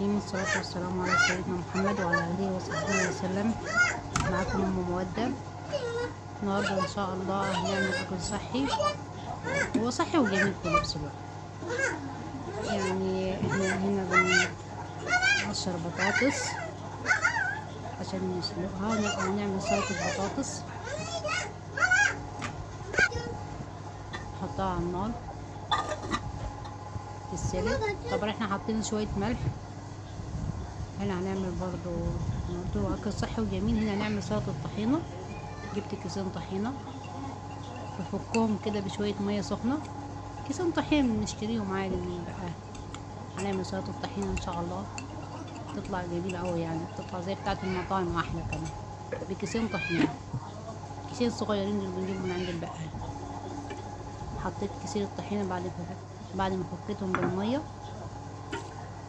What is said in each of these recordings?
الرحيم. الصلاة والسلام على سيدنا محمد وعلى آله وصحبه وسلم. معكم أم مودة. النهاردة إن شاء الله هنعمل أكل صحي، هو صحي وجميل في نفس الوقت. يعني احنا هنا بنقشر بطاطس عشان نسلقها ونعمل سلطة بطاطس. نحطها على النار تتسلق. طبعا احنا حاطين شوية ملح. هنا هنعمل برضو أكل صحي وجميل. هنا هنعمل سلطة طحينة. جبت كيسين طحينة بفكهم كده بشوية مية سخنة. كيسين طحينة بنشتريهم عادي من البقال. هنعمل سلطة طحينة إن شاء الله تطلع جميلة أوي، يعني تطلع زي بتاعة المطاعم وأحلى كمان. بكيسين طحينة، كيسين صغيرين اللي بنجيبهم من عند البقال. حطيت كيسين الطحينة بعد ما فكيتهم بالمية.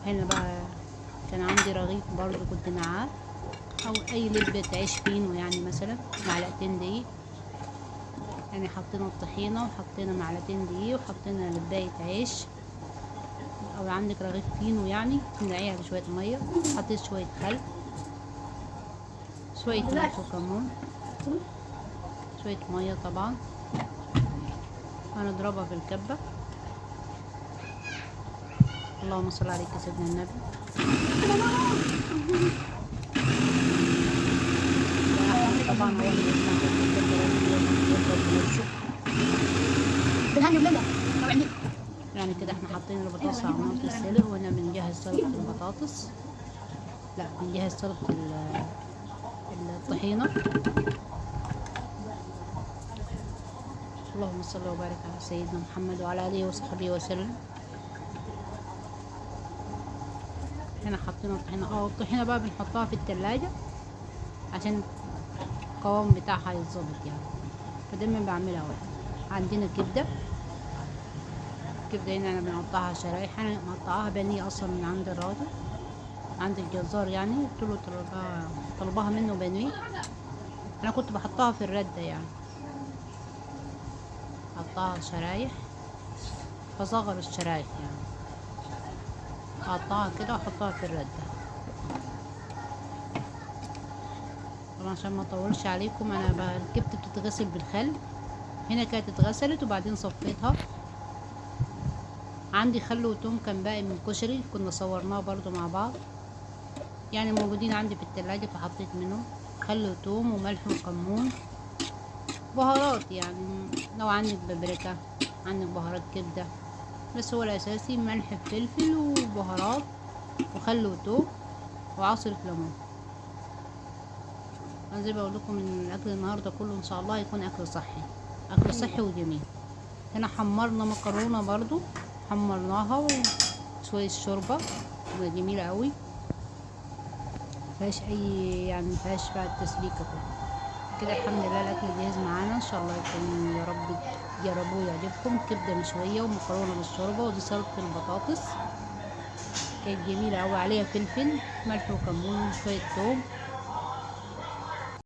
هنا بقى كان عندي رغيف برضو كنت نقعاه، او اي لبة عيش فينو، يعني مثلا معلقتين دقيق. يعني حطينا الطحينة وحطينا معلقتين دقيق وحطينا لباية عيش، او عندك رغيف فينو يعني تنقعيها بشوية مية. حطيت شوية خل، شوية ملح وكمون، شوية مية طبعا. هنضربها في الكبة. اللهم صل عليك يا سيدنا النبي. طبعا هو اللي يعني كده احنا حاطين البطاطس على النار تتسلق، وهنا بنجهز سلطة البطاطس. لا، بنجهز سلطة الطحينة. اللهم صل وبارك على سيدنا محمد وعلى آله وصحبه وسلم. هنا حطينا الطحينة. الطحينة بقى بنحطها في التلاجة عشان القوام بتاعها يتظبط يعني. فدايما بعملها واحد. عندنا كبدة هنا انا بنقطعها شرايح. انا مقطعاها بانيه اصلا من عند الراجل، عند الجزار يعني. قلت له طلبها منه بانيه. انا كنت بحطها في الردة يعني، اقطعها شرايح، بصغر الشرايح يعني، اقطعها كده واحطها في الردة. طبعا عشان ما اطولش عليكم، انا الكبدة بتتغسل بالخل. هنا كانت اتغسلت وبعدين صفيتها. عندي خل وتوم كان باقي من الكشري، كنا صورناه برضو مع بعض يعني، موجودين عندي في التلاجة، فحطيت منهم خل وتوم وملح وكمون. بهارات يعني لو عندك بابريكا، عندك بهارات كبدة، بس هو الأساسي ملح فلفل وبهارات وخل وتوم وعصرة ليمون. أنا زي بقول لكم إن الأكل النهاردة كله إن شاء الله يكون أكل صحي، أكل صحي وجميل. هنا حمرنا مكرونة برضو، حمرناها وشوية شوربة جميلة قوي، مفيهاش أي يعني مفيهاش بقى التسبيكة كده. الحمد لله الأكل جاهز معانا. إن شاء الله يكون يا رب تجربوه يعجبكم. كبدة مشوية ومكرونة بالشوربة، ودي سلطة البطاطس كانت جميلة أوي، عليها فلفل ملح وكمون وشوية توم.